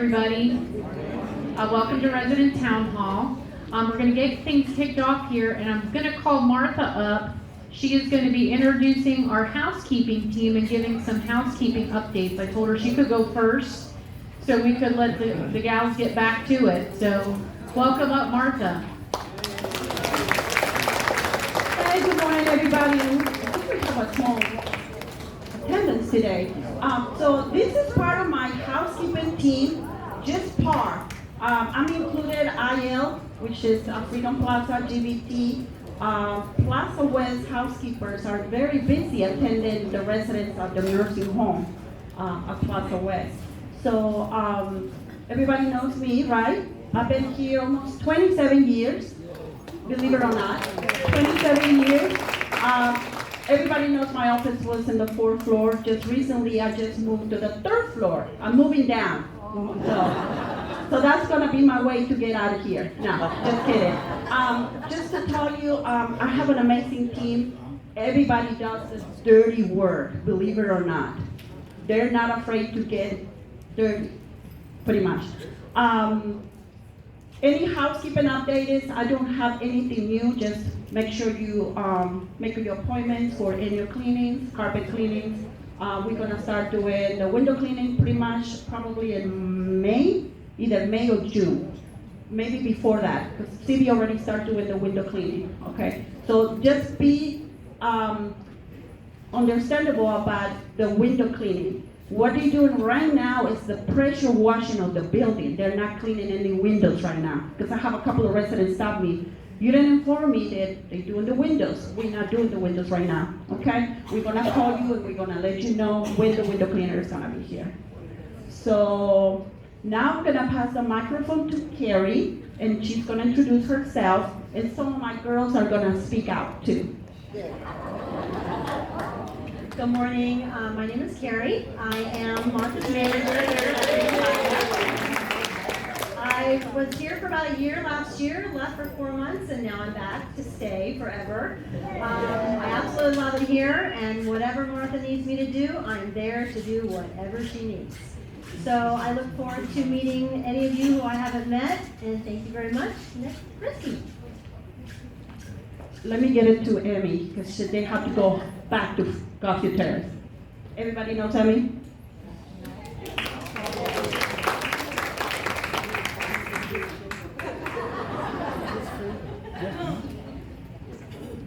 everybody. Welcome to Resident Town Hall. We're going to get things kicked off here, and I'm going to call Martha up. She is going to be introducing our housekeeping team and giving some housekeeping updates. I told her she could go first, so we could let the gals get back to it. So, welcome up, Martha. Hey, good morning, everybody. We have a small attendance today. So this is part of my housekeeping team, just par. I'm included IL, which is Freedom Plaza, GBT. Plaza West housekeepers are very busy attending the residents of the nursing home at Plaza West. So everybody knows me, right? I've been here almost 27 years, believe it or not, 27 years. Everybody knows my office was in the 4th floor. Just recently, I just moved to the 3rd floor. I'm moving down. So that's gonna be my way to get out of here. No, just kidding. Just to tell you, I have an amazing team. Everybody does this dirty work, believe it or not. They're not afraid to get dirty, pretty much. Any housekeeping updates? I don't have anything new. Just make sure you make your appointments for annual cleanings, carpet cleanings. We're gonna start doing the window cleaning pretty much probably in May, either May or June. Maybe before that, because CB already started doing the window cleaning, okay? So just be understandable about the window cleaning. What they're doing right now is the pressure washing of the building. They're not cleaning any windows right now. Because I have a couple of residents stop me. You didn't inform me that they're doing the windows. We're not doing the windows right now, okay? We're gonna call you and we're gonna let you know when the window cleaner is gonna be here. So now I'm gonna pass the microphone to Carrie, and she's gonna introduce herself, and some of my girls are gonna speak out too. Good morning. My name is Carrie. I am Martha's manager here at Freedom Plaza. I was here for about a year last year, left for 4 months, and now I'm back to stay forever. I absolutely love it here, and whatever Martha needs me to do, I'm there to do whatever she needs. So I look forward to meeting any of you who I haven't met, and thank you very much. Next, Christy. Let me get it to Emmy, because they have to go back to Coffee Terrace. Everybody knows Emmy?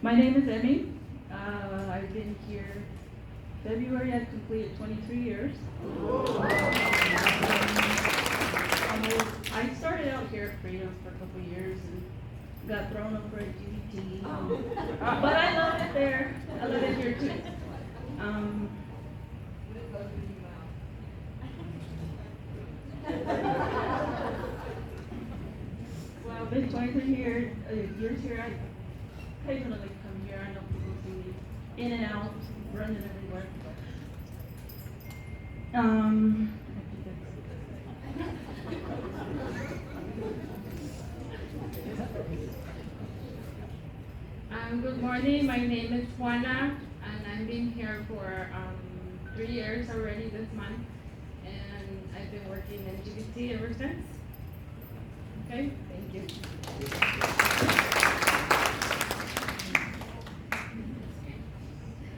My name is Emmy. I've been here February. I've completed 23 years. I started out here at Freedom for a couple of years and got thrown over at GBT. But I love it there. I love it here too. Well, I've been 23 years here. I occasionally come here. I know people see me in and out, running everywhere. Good morning, my name is Juana, and I've been here for 3 years already this month, and I've been working in GBT ever since. Okay, thank you.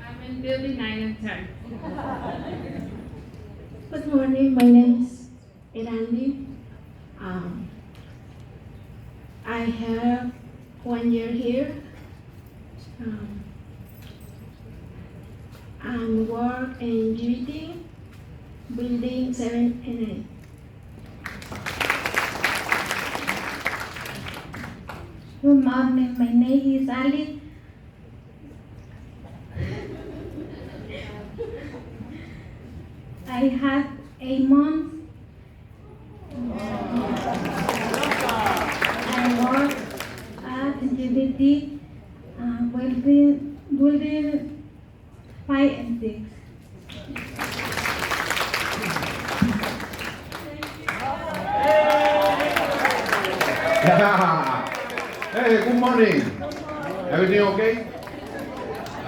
I'm in building 9 and 10. Good morning, my name is Irandi. I have 1 year here. And work in GBT, building 7 and 8. Good morning, my name is Ali. I had 8 months. I work at GBT. Building 5 and 6. Hey, good morning. Everything okay?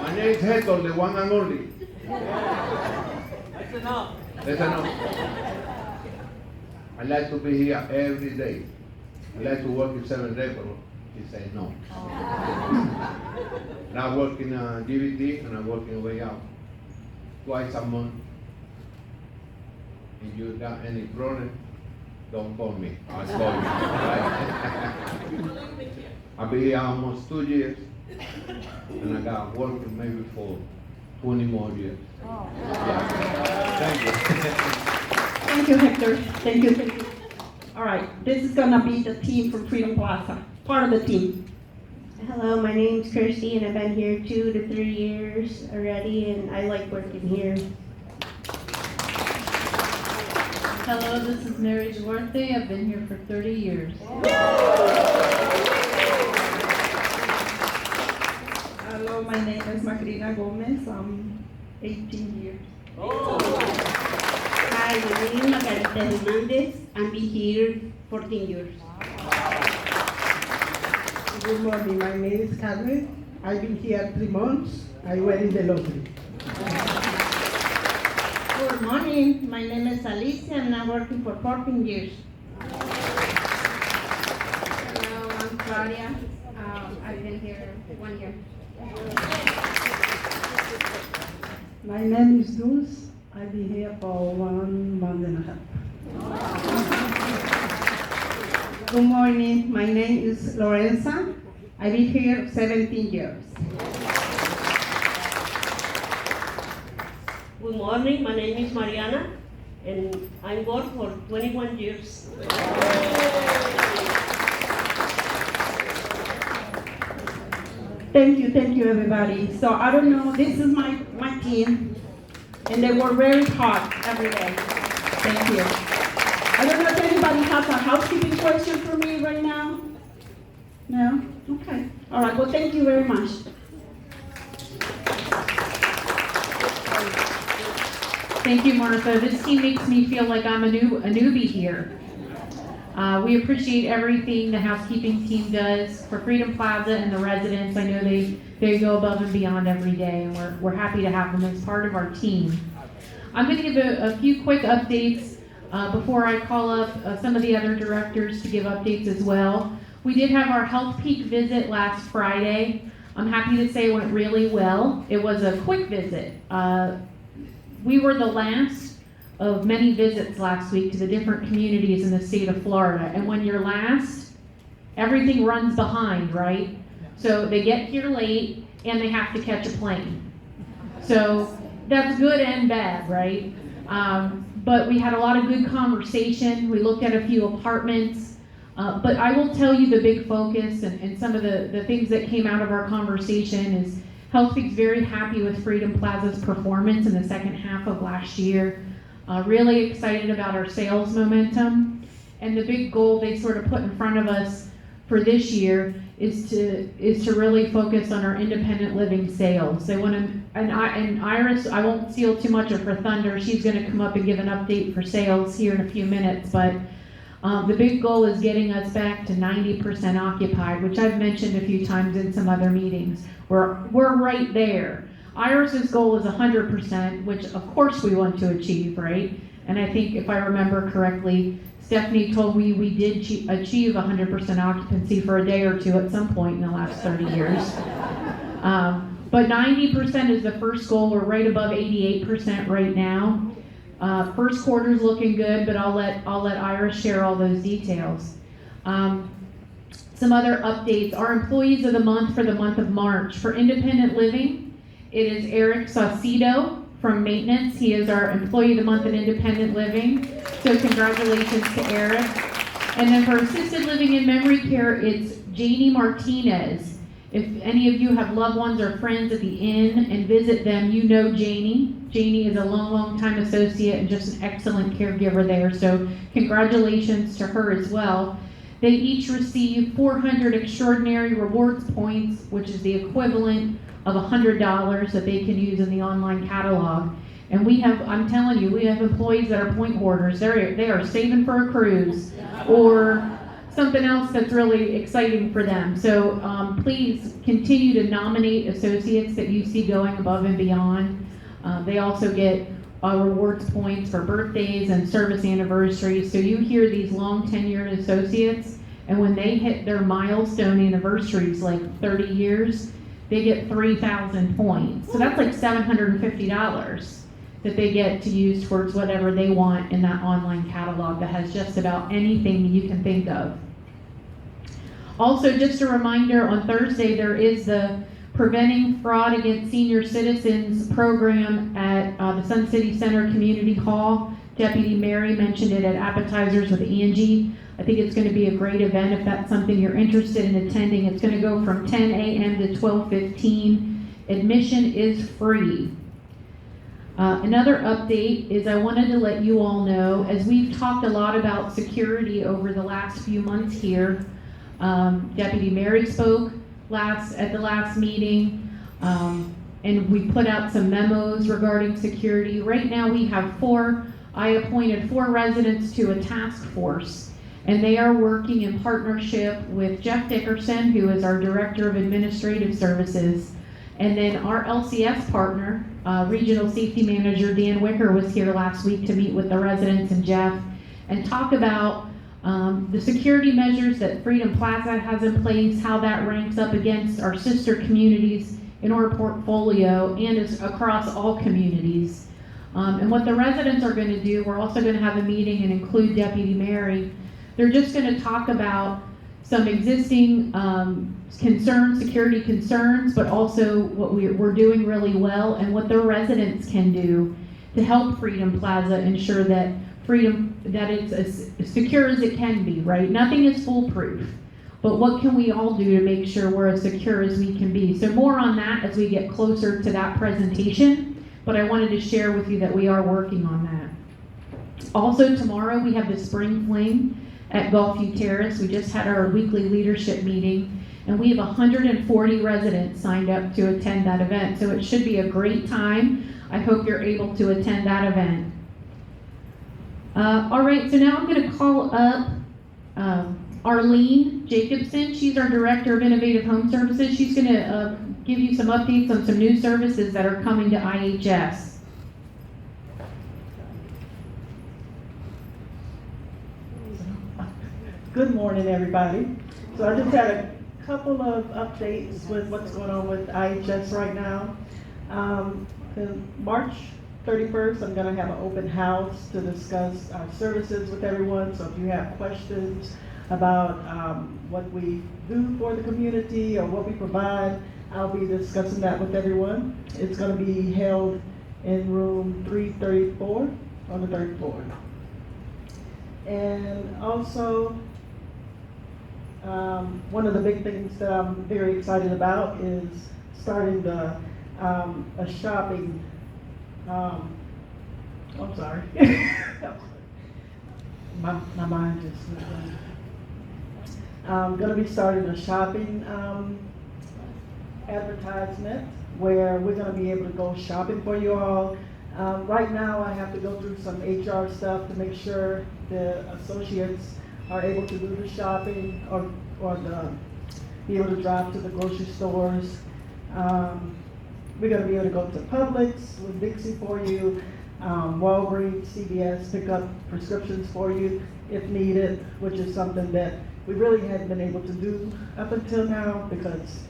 My name is Hector, the one and only. That's enough. I like to be here every day. I like to work in 7 days, but he said no. And I work in GBT and I work in Way Out twice a month. If you got any problem, don't call me. I'll call you. Right? I've been here almost 2 years, and I got working maybe for 20 more years. Yeah. Thank you. Thank you, Hector. Thank you, thank you. All right, this is gonna be the team from Freedom Plaza, part of the team. Hello, my name's Kirsty and I've been here 2 to 3 years already and I like working here. Hello, this is Mary Duarte. I've been here for 30 years. Hello, my name is Macrina Gomez. I'm 18 years. Hi, my name is Margarita Hernandez. I've been here 14 years. Good morning, my name is Carmen. I've been here 3 months. I work in the laundry. Good morning, my name is Alicia and I'm working for 14 years. Hello, I'm Claudia. I've been here 1 year. My name is Dulce. I've been here for 1 month and a half. Good morning, my name is Lorenza. I've been here 17 years. Good morning, my name is Mariana, and I work for 21 years. Thank you, everybody. So I don't know, this is my team, and they work very hard every day. Thank you. I don't know if anybody has a housekeeping question for me right now? No? Okay. All right, well, thank you very much. Thank you, Martha. This team makes me feel like I'm a newbie here. We appreciate everything the housekeeping team does for Freedom Plaza and the residents. I know they go above and beyond every day, and we're happy to have them as part of our team. I'm going to give a few quick updates before I call up some of the other directors to give updates as well. We did have our Health Peak visit last Friday. I'm happy to say it went really well. It was a quick visit. We were the last of many visits last week to the different communities in the state of Florida. And when you're last, everything runs behind, right? So they get here late and they have to catch a plane. So that's good and bad, right? But we had a lot of good conversation. We looked at a few apartments. But I will tell you the big focus and some of the things that came out of our conversation is HealthPeak's very happy with Freedom Plaza's performance in the second half of last year. Really excited about our sales momentum. And the big goal they sort of put in front of us for this year is to really focus on our independent living sales. They want to, and Iris, I won't steal too much of her thunder. She's going to come up and give an update for sales here in a few minutes, but the big goal is getting us back to 90% occupied, which I've mentioned a few times in some other meetings. We're right there. Iris's goal is 100%, which of course we want to achieve, right? And I think if I remember correctly, Stephanie told me we did achieve 100% occupancy for a day or two at some point in the last 30 years. But 90% is the first goal. We're right above 88% right now. First quarter's looking good, but I'll let Iris share all those details. Some other updates. Our employees of the month for the month of March. For independent living, it is Eric Saucedo from maintenance. He is our employee of the month in independent living. So congratulations to Eric. And then for assisted living and memory care, it's Janie Martinez. If any of you have loved ones or friends at the inn and visit them, you know Janie. Janie is a long time associate and just an excellent caregiver there. So congratulations to her as well. They each receive 400 extraordinary rewards points, which is the equivalent of $100 that they can use in the online catalog. And we have, I'm telling you, we have employees that are point hoarders. They are saving for a cruise or something else that's really exciting for them. So please continue to nominate associates that you see going above and beyond. They also get rewards points for birthdays and service anniversaries. So you hear these long tenured associates, and when they hit their milestone anniversaries, like 30 years, they get 3,000 points. So that's like $750 that they get to use towards whatever they want in that online catalog that has just about anything you can think of. Also, just a reminder, on Thursday there is the Preventing Fraud Against Senior Citizens program at the Sun City Center Community Hall. Deputy Mary mentioned it at Appetizers with Angie. I think it's going to be a great event if that's something you're interested in attending. It's going to go from 10 a.m. to 12:15. Admission is free. Another update is I wanted to let you all know, as we've talked a lot about security over the last few months here, Deputy Mary spoke at the last meeting, and we put out some memos regarding security. Right now we have I appointed 4 residents to a task force, and they are working in partnership with Jeff Dickerson, who is our Director of Administrative Services, and then our LCS partner, Regional Safety Manager Dan Wicker, was here last week to meet with the residents and Jeff and talk about the security measures that Freedom Plaza has in place, how that ranks up against our sister communities in our portfolio and is across all communities. And what the residents are going to do, we're also going to have a meeting and include Deputy Mary. They're just going to talk about some existing concerns, security concerns, but also what we're doing really well and what the residents can do to help Freedom Plaza ensure that it's as secure as it can be, right? Nothing is foolproof, but what can we all do to make sure we're as secure as we can be? So more on that as we get closer to that presentation, but I wanted to share with you that we are working on that. Also tomorrow we have the Spring Fling at Gulfview Terrace. We just had our weekly leadership meeting, and we have 140 residents signed up to attend that event, so it should be a great time. I hope you're able to attend that event. All right, so now I'm going to call up Arlene Jacobson. She's our Director of Innovative Home Services. She's going to give you some updates on some new services that are coming to IHS. Good morning, everybody. So I just had a couple of updates with what's going on with IHS right now. In March 31st, I'm going to have an open house to discuss our services with everyone. So if you have questions about what we do for the community or what we provide, I'll be discussing that with everyone. It's going to be held in room 334 on the 3rd floor. And also, one of the big things that I'm very excited about is starting a shopping, I'm sorry. my mind just went blank. I'm going to be starting a shopping advertisement where we're going to be able to go shopping for you all. Right now I have to go through some HR stuff to make sure the associates are able to do the shopping or be able to drive to the grocery stores. We're going to be able to go to Publix with Dixie for you, Walgreens, CVS, pick up prescriptions for you if needed, which is something that we really hadn't been able to do up until now because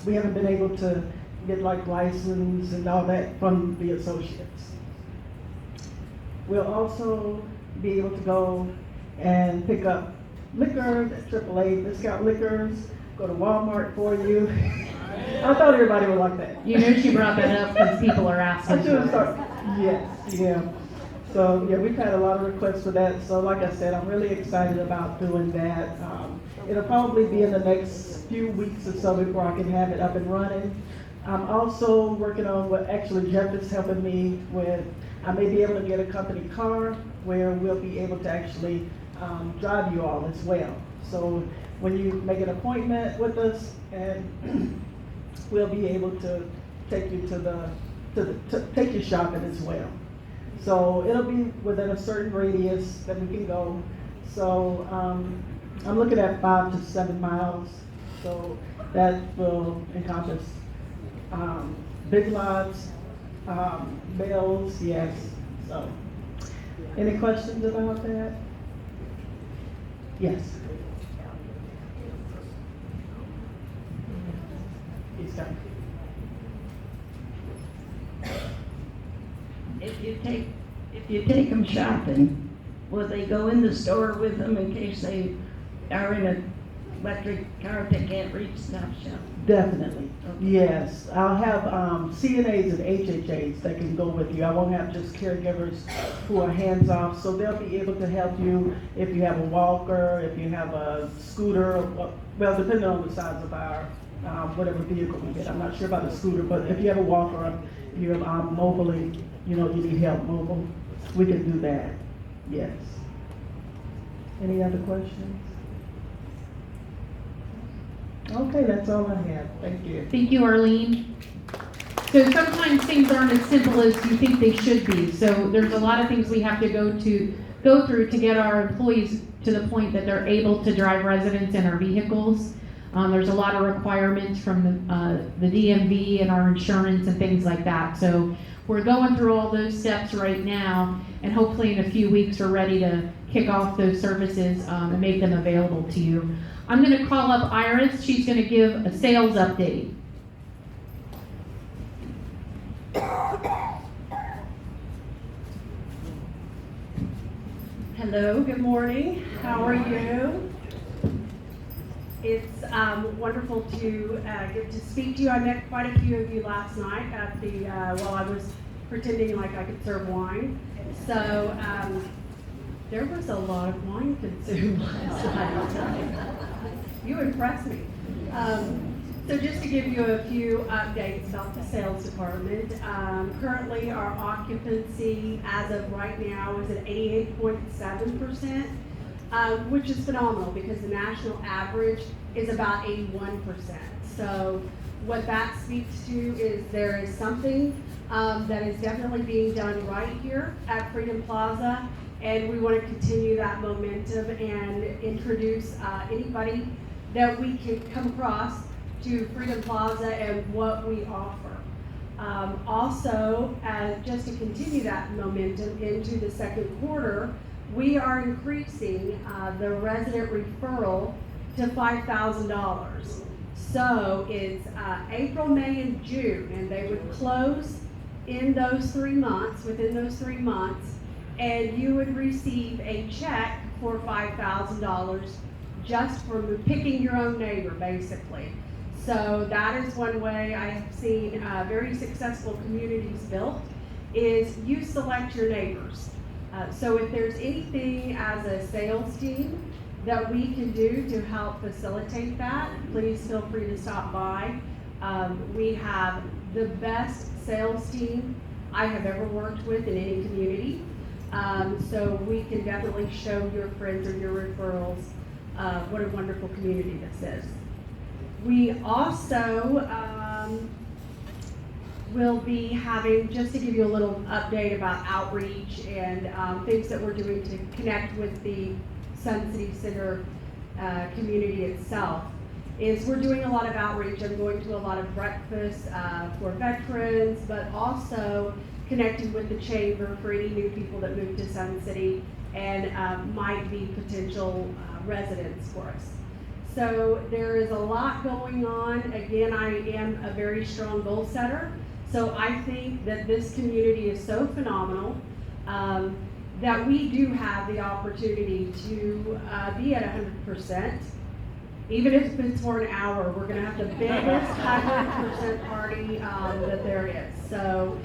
we haven't been able to get like license and all that from the associates. We'll also be able to go and pick up liquor at AAA discount liquors, go to Walmart for you. I thought everybody would like that. You know she brought that up because people are asking. I should have started. Yes, yeah. So yeah, we've had a lot of requests for that. So like I said, I'm really excited about doing that. It'll probably be in the next few weeks or so before I can have it up and running. I'm also working on what actually Jeff is helping me with. I may be able to get a company car where we'll be able to actually drive you all as well. So when you make an appointment with us, and we'll be able to take you to take you shopping as well. So it'll be within a certain radius that we can go. So I'm looking at 5 to 7 miles. So that will encompass Big Lots, bills, yes, so. Any questions about that? Yes. He's done. If you take them shopping, will they go in the store with them in case they are in an electric car they can't reach Stop Shop? Definitely, yes. I'll have CNAs and HHAs that can go with you. I won't have just caregivers who are hands-off, so they'll be able to help you if you have a walker, if you have a scooter, well, depending on the size of our, whatever vehicle we get. I'm not sure about the scooter, but if you have a walker, if you're mobily, you need help mobile, we can do that, yes. Any other questions? Okay, that's all I have. Thank you. Thank you, Arlene. So sometimes things aren't as simple as you think they should be. So there's a lot of things we have to go through to get our employees to the point that they're able to drive residents in our vehicles. There's a lot of requirements from the DMV and our insurance and things like that. So we're going through all those steps right now, and hopefully in a few weeks we're ready to kick off those services and make them available to you. I'm going to call up Iris. She's going to give a sales update. Hello, good morning. How are you? It's wonderful to get to speak to you. I met quite a few of you last night at the while I was pretending like I could serve wine. So there was a lot of wine consumed last night. You impressed me. So just to give you a few updates about the sales department, currently our occupancy as of right now is at 88.7%, which is phenomenal because the national average is about 81%. So what that speaks to is there is something that is definitely being done right here at Freedom Plaza, and we want to continue that momentum and introduce anybody that we can come across to Freedom Plaza and what we offer. Also, just to continue that momentum into the second quarter, we are increasing the resident referral to $5,000. So it's April, May, and June, and they would close in those 3 months, within those 3 months, and you would receive a check for $5,000 just for picking your own neighbor, basically. So that is one way I have seen very successful communities built, is you select your neighbors. So if there's anything as a sales team that we can do to help facilitate that, please feel free to stop by. We have the best sales team I have ever worked with in any community. So we can definitely show your friends or your referrals what a wonderful community this is. We also will be having, just to give you a little update about outreach and things that we're doing to connect with the Sun City Center community itself, is we're doing a lot of outreach. I'm going to a lot of breakfasts for veterans, but also connecting with the chamber for any new people that move to Sun City and might be potential residents for us. So there is a lot going on. Again, I am a very strong goal setter. So I think that this community is so phenomenal that we do have the opportunity to be at 100%. Even if it's for an hour, we're gonna have the biggest 100% party that there is. So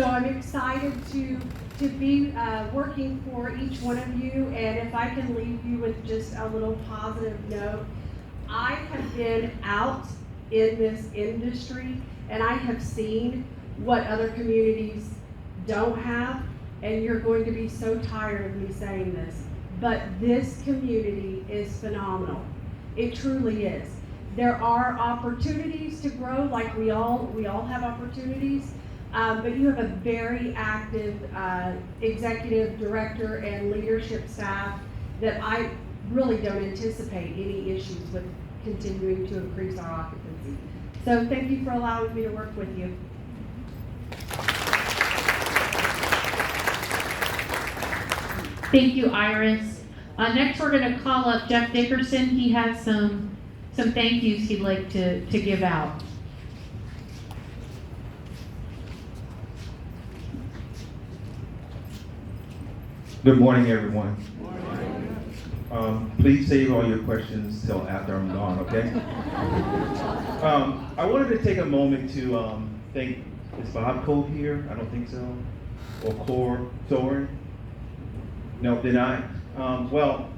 I'm excited to be working for each one of you, and if I can leave you with just a little positive note, I have been out in this industry and I have seen what other communities don't have, and you're going to be so tired of me saying this, but this community is phenomenal. It truly is. There are opportunities to grow, like we all have opportunities, but you have a very active executive director and leadership staff that I really don't anticipate any issues with continuing to increase our occupancy. So thank you for allowing me to work with you. Thank you, Iris. Next, we're gonna call up Jeff Dickerson. He has some thank yous he'd like to give out. Good morning, everyone. Please save all your questions till after I'm gone, okay? I wanted to take a moment to thank, is Bob Cove here? I don't think so. Or Core Soren? No, they're not. Well,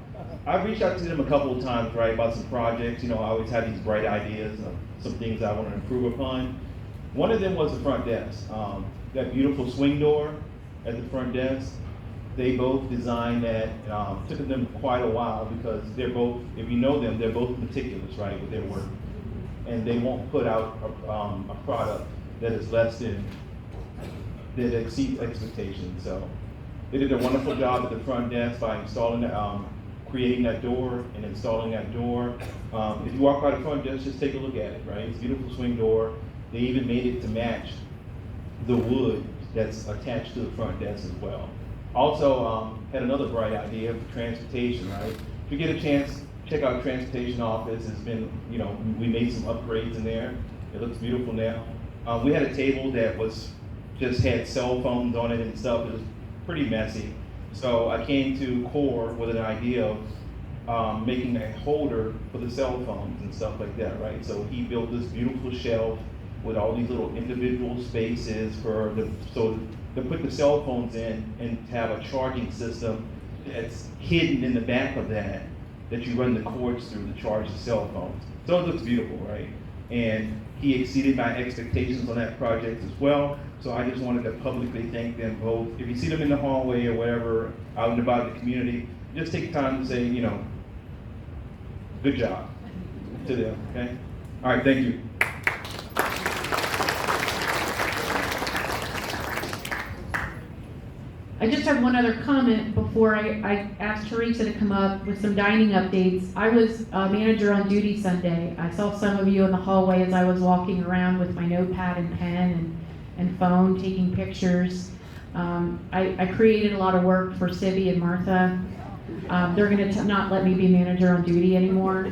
I've reached out to them a couple of times, right, about some projects. You know, I always have these bright ideas of some things I want to improve upon. One of them was the front desk. That beautiful swing door at the front desk. They both designed that. Took them quite a while because they're both, if you know them, they're both meticulous, right, with their work. And they won't put out a product that is less than, that exceeds expectations. So they did a wonderful job at the front desk by installing, creating that door and installing that door. If you walk by the front desk, just take a look at it, right? It's a beautiful swing door. They even made it to match the wood that's attached to the front desk as well. Also, had another bright idea for transportation, right? If you get a chance, check out transportation office. It's been, you know, we made some upgrades in there. It looks beautiful now. We had a table that was just had cell phones on it and stuff. It was pretty messy. So I came to Core with an idea of making a holder for the cell phones and stuff like that, right? So he built this beautiful shelf with all these little individual spaces for the, so to put the cell phones in and have a charging system that's hidden in the back of that you run the cords through to charge the cell phones. So it looks beautiful, right? And he exceeded my expectations on that project as well. So I just wanted to publicly thank them both. If you see them in the hallway or whatever, out and about in the community, just take time to say, you know, good job to them, okay? All right, thank you. I just have one other comment before I asked Teresa to come up with some dining updates. I was a manager on duty Sunday. I saw some of you in the hallway as I was walking around with my notepad and pen and phone taking pictures. I created a lot of work for Sibby and Martha. They're gonna not let me be manager on duty anymore.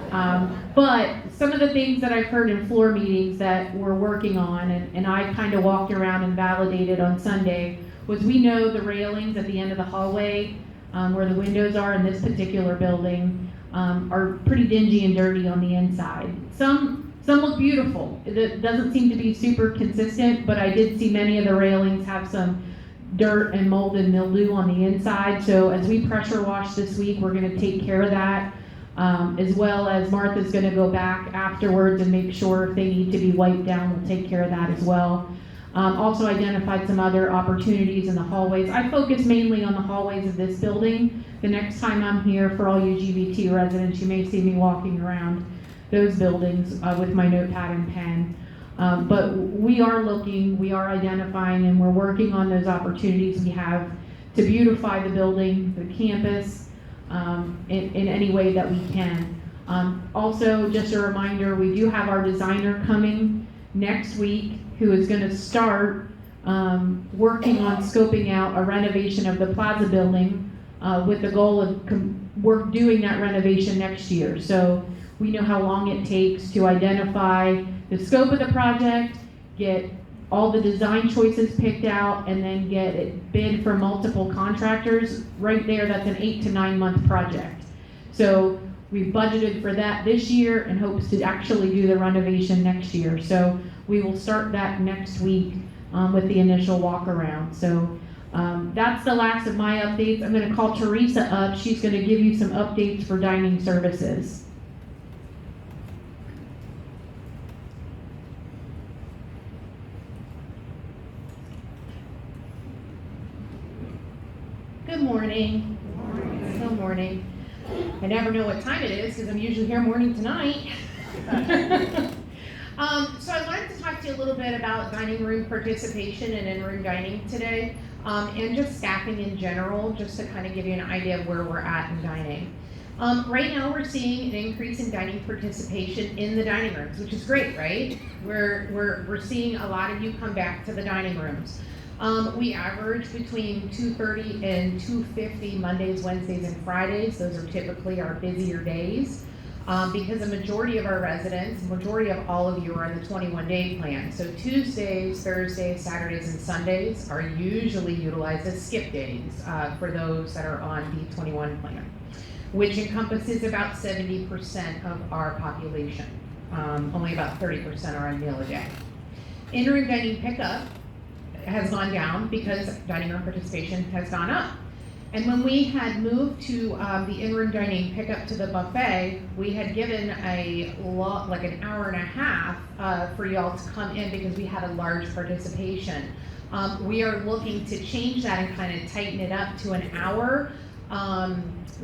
But some of the things that I've heard in floor meetings that we're working on, and I kind of walked around and validated on Sunday, was we know the railings at the end of the hallway where the windows are in this particular building are pretty dingy and dirty on the inside. Some look beautiful. It doesn't seem to be super consistent, but I did see many of the railings have some dirt and mold and mildew on the inside. So as we pressure wash this week, we're gonna take care of that, as well as Martha's gonna go back afterwards and make sure if they need to be wiped down, we'll take care of that as well. Also identified some other opportunities in the hallways. I focus mainly on the hallways of this building. The next time I'm here, for all you GBT residents, you may see me walking around those buildings with my notepad and pen. But we are looking, we are identifying, and we're working on those opportunities we have to beautify the building, the campus, in any way that we can. Also, just a reminder, we do have our designer coming next week who is going to start working on scoping out a renovation of the Plaza building with the goal of doing that renovation next year. So we know how long it takes to identify the scope of the project, get all the design choices picked out, and then get it bid for multiple contractors. Right there, that's an 8 to 9 month project. So we budgeted for that this year and hopes to actually do the renovation next year. So we will start that next week with the initial walk around. So that's the last of my updates. I'm going to call Teresa up. She's going to give you some updates for dining services. Good morning. Good morning. I never know what time it is because I'm usually here morning to night. So I wanted to talk to you a little bit about dining room participation and in-room dining today, and just staffing in general, just to kind of give you an idea of where we're at in dining. Right now we're seeing an increase in dining participation in the dining rooms, which is great, right? We're seeing a lot of you come back to the dining rooms. We average between 230 and 250 Mondays, Wednesdays, and Fridays. Those are typically our busier days. Because the majority of our residents, majority of all of you are on the 21-day plan. So Tuesdays, Thursdays, Saturdays, and Sundays are usually utilized as skip days for those that are on the 21 plan, which encompasses about 70% of our population. Only about 30% are on meal a day. In-room dining pickup has gone down because dining room participation has gone up. And when we had moved to the in-room dining pickup to the buffet, we had given like an hour and a half for y'all to come in because we had a large participation. We are looking to change that and kind of tighten it up to an hour,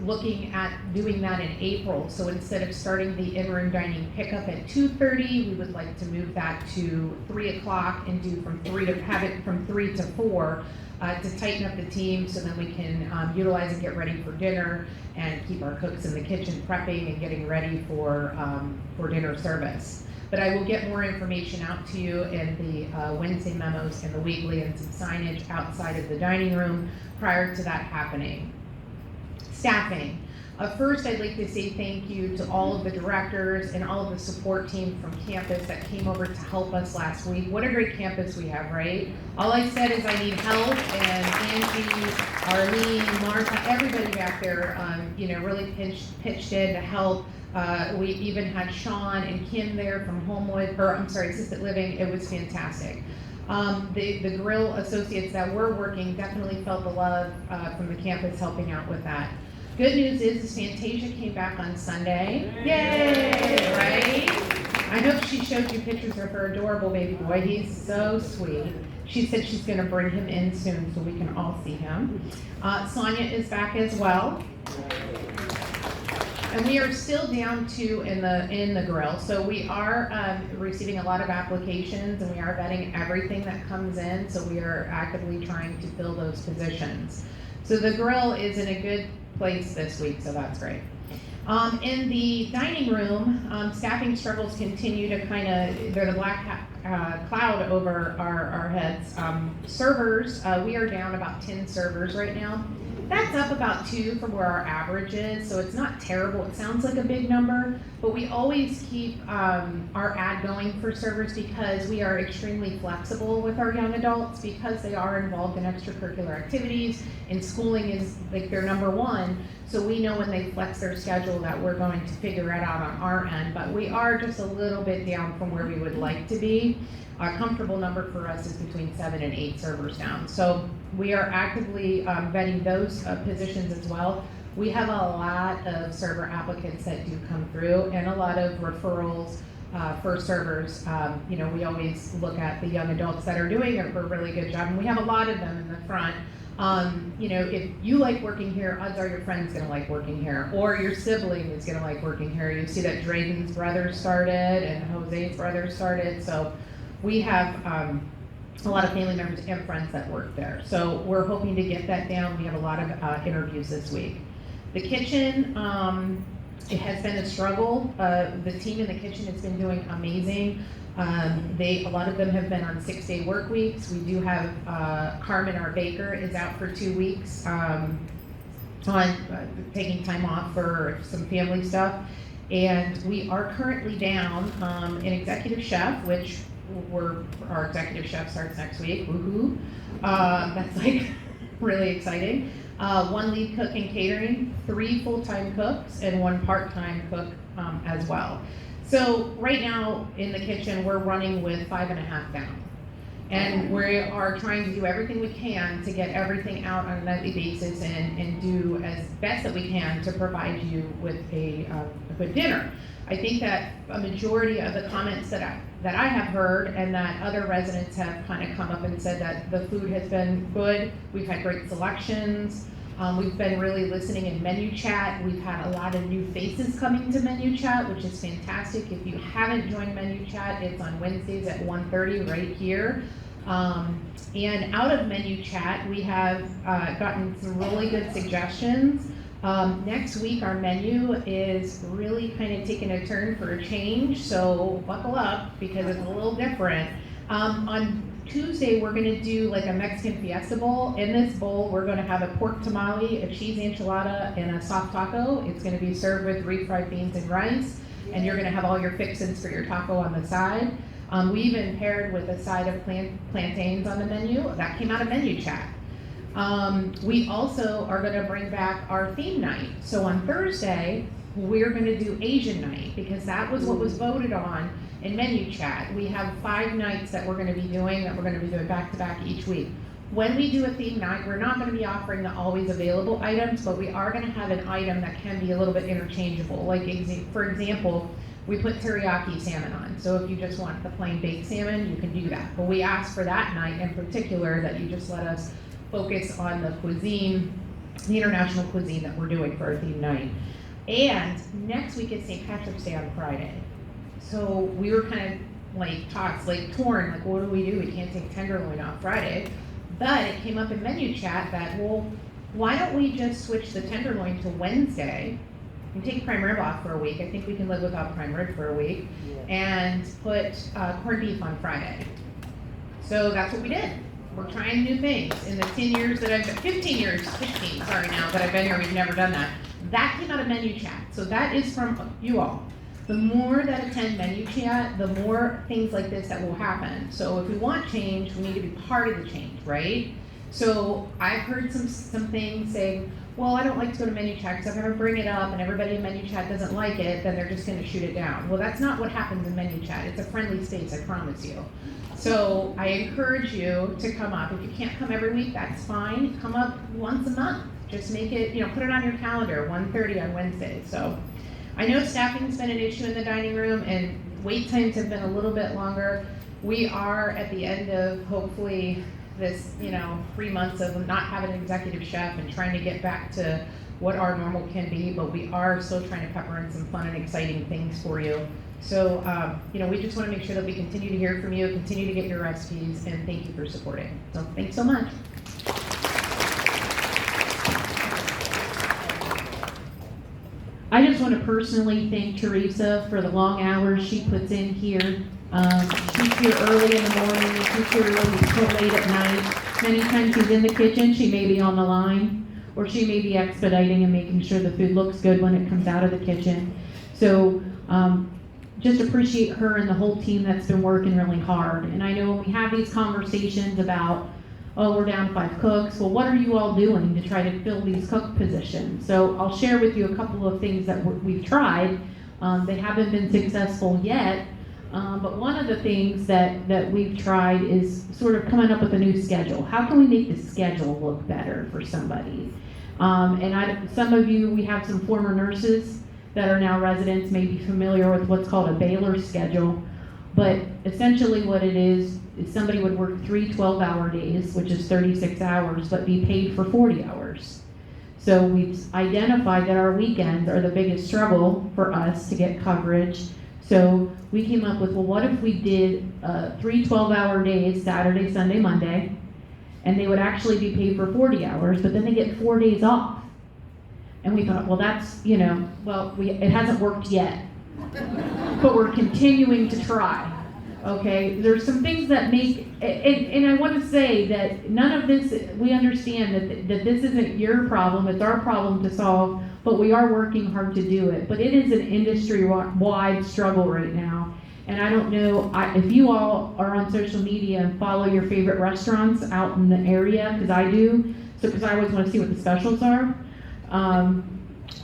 looking at doing that in April. So instead of starting the in-room dining pickup at 2:30, we would like to move that to 3 o'clock and do from 3 to 4. To tighten up the team so then we can utilize and get ready for dinner and keep our cooks in the kitchen prepping and getting ready for dinner service. But I will get more information out to you in the Wednesday memos and the weekly and some signage outside of the dining room prior to that happening. Staffing. First, I'd like to say thank you to all of the directars and all of the support team from campus that came over to help us last week. What a great campus we have, right? All I said is I need help, and Angie, Arlene, Martha, everybody back there, really pitched in to help. We even had Sean and Kim there from Assisted Living. It was fantastic. The grill associates that were working definitely felt the love from the campus helping out with that. Good news is Fantasia came back on Sunday. Yay, right? I hope she showed you pictures of her adorable baby boy. He's so sweet. She said she's gonna bring him in soon so we can all see him. Sonia is back as well. And we are still down 2 in the grill. So we are receiving a lot of applications and we are vetting everything that comes in. So we are actively trying to fill those positions. So the grill is in a good place this week, so that's great. In the dining room, staffing struggles continue to they're the black cloud over our heads. Servers, we are down about 10 servers right now. That's up about 2 from where our average is, so it's not terrible. It sounds like a big number, but we always keep our ad going for servers because we are extremely flexible with our young adults because they are involved in extracurricular activities, and schooling is like their number one. So we know when they flex their schedule that we're going to figure it out on our end, but we are just a little bit down from where we would like to be. A comfortable number for us is between 7 and 8 servers down. So we are actively vetting those positions as well. We have a lot of server applicants that do come through and a lot of referrals for servers. We always look at the young adults that are doing a really good job, and we have a lot of them in the front. If you like working here, odds are your friend's gonna like working here, or your sibling is gonna like working here. You see that Drayden's brother started and Jose's brother started, so we have a lot of family members and friends that work there. So we're hoping to get that down. We have a lot of interviews this week. The kitchen, it has been a struggle. The team in the kitchen has been doing amazing. A lot of them have been on 6-day work weeks. We do have Carmen, our baker, is out for 2 weeks on taking time off for some family stuff. And we are currently down an executive chef, which our executive chef starts next week. Woohoo! That's like really exciting. 1 lead cook in catering, 3 full-time cooks, and 1 part-time cook as well. So right now in the kitchen, we're running with 5.5 down. And we are trying to do everything we can to get everything out on a nightly basis and do as best that we can to provide you with a good dinner. I think that a majority of the comments that I have heard and that other residents have kind of come up and said that the food has been good. We've had great selections. We've been really listening in menu chat. We've had a lot of new faces coming to menu chat, which is fantastic. If you haven't joined menu chat, it's on Wednesdays at 1:30 right here. And out of menu chat, we have gotten some really good suggestions. Next week, our menu is really kind of taking a turn for a change, so buckle up because it's a little different. Tuesday, we're gonna do like a Mexican fiesta bowl. In this bowl, we're gonna have a pork tamale, a cheese enchilada, and a soft taco. It's gonna be served with refried beans and rice, and you're gonna have all your fixins for your taco on the side. We even paired with a side of plantains on the menu. That came out of menu chat. We also are gonna bring back our theme night. So on Thursday, we're gonna do Asian night, because that was what was voted on in menu chat. We have 5 nights that we're gonna be doing back to back each week. When we do a theme night, we're not gonna be offering the always available items, but we are gonna have an item that can be a little bit interchangeable. Like for example, we put teriyaki salmon on. So if you just want the plain baked salmon, you can do that. But we ask for that night in particular that you just let us focus on the cuisine, the international cuisine that we're doing for our theme night. And next week is St. Patrick's Day on Friday. So we were kind of torn, like what do? We can't take tenderloin off Friday. But it came up in menu chat that, well, why don't we just switch the tenderloin to Wednesday and take prime rib off for a week? I think we can live without prime rib for a week. And put corned beef on Friday. So that's what we did. We're trying new things. In the 15 years that I've been here, we've never done that. That came out of menu chat. So that is from you all. The more that attend menu chat, the more things like this that will happen. So if we want change, we need to be part of the change, right? So I've heard some things saying, well, I don't like to go to menu chat because if I ever bring it up and everybody in menu chat doesn't like it, then they're just gonna shoot it down. Well, that's not what happens in menu chat. It's a friendly space, I promise you. So I encourage you to come up. If you can't come every week, that's fine. Come up once a month. Just make it, put it on your calendar, 1:30 on Wednesday. So I know staffing's been an issue in the dining room and wait times have been a little bit longer. We are at the end of hopefully this, 3 months of not having an executive chef and trying to get back to what our normal can be, but we are still trying to pepper in some fun and exciting things for you. So, we just want to make sure that we continue to hear from you, continue to get your recipes, and thank you for supporting. So thanks so much. I just want to personally thank Teresa for the long hours she puts in here. She's here early in the morning, she's here really till late at night. Many times she's in the kitchen, she may be on the line, or she may be expediting and making sure the food looks good when it comes out of the kitchen. So just appreciate her and the whole team that's been working really hard. And I know when we have these conversations about, oh, we're down 5 cooks. Well, what are you all doing to try to fill these cook positions? So I'll share with you a couple of things that we've tried. They haven't been successful yet, but one of the things that we've tried is sort of coming up with a new schedule. How can we make the schedule look better for somebody? Some of you, we have some former nurses that are now residents, may be familiar with what's called a Baylor schedule. But essentially what it is somebody would work 3 12-hour days, which is 36 hours, but be paid for 40 hours. So we've identified that our weekends are the biggest struggle for us to get coverage. So we came up with, well, what if we did 3 12-hour days, Saturday, Sunday, Monday, and they would actually be paid for 40 hours, but then they get 4 days off. And we thought, well, that's, it hasn't worked yet, but we're continuing to try. Okay, there's some things that make, and I want to say that none of this, we understand that this isn't your problem, it's our problem to solve, but we are working hard to do it. But it is an industry-wide struggle right now. And I don't know if you all are on social media and follow your favorite restaurants out in the area, because I do, because I always want to see what the specials are,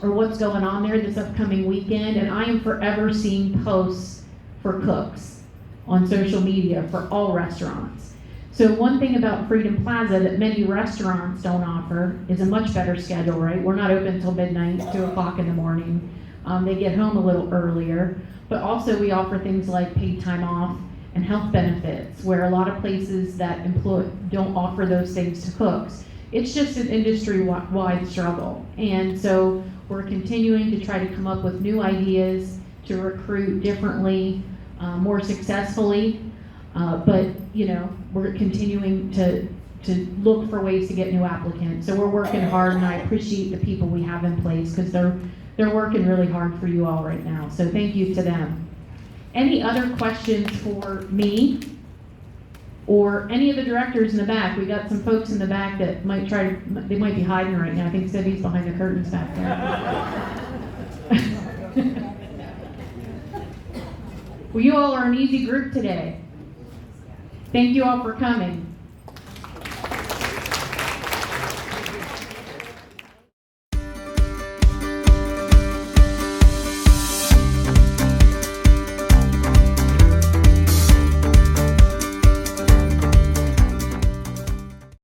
or what's going on there this upcoming weekend. And I am forever seeing posts for cooks on social media for all restaurants. So one thing about Freedom Plaza that many restaurants don't offer is a much better schedule, right? We're not open until midnight, 2 o'clock in the morning. They get home a little earlier, but also we offer things like paid time off and health benefits, where a lot of places that don't offer those things to cooks. It's just an industry-wide struggle. And so we're continuing to try to come up with new ideas to recruit differently, more successfully, but we're continuing to look for ways to get new applicants. So we're working hard, and I appreciate the people we have in place because they're working really hard for you all right now. So thank you to them. Any other questions for me? or any of the directors in the back. We got some folks in the back that might they might be hiding right now. I think Cindy's behind the curtains back there. Well, you all are an easy group today. Thank you all for coming.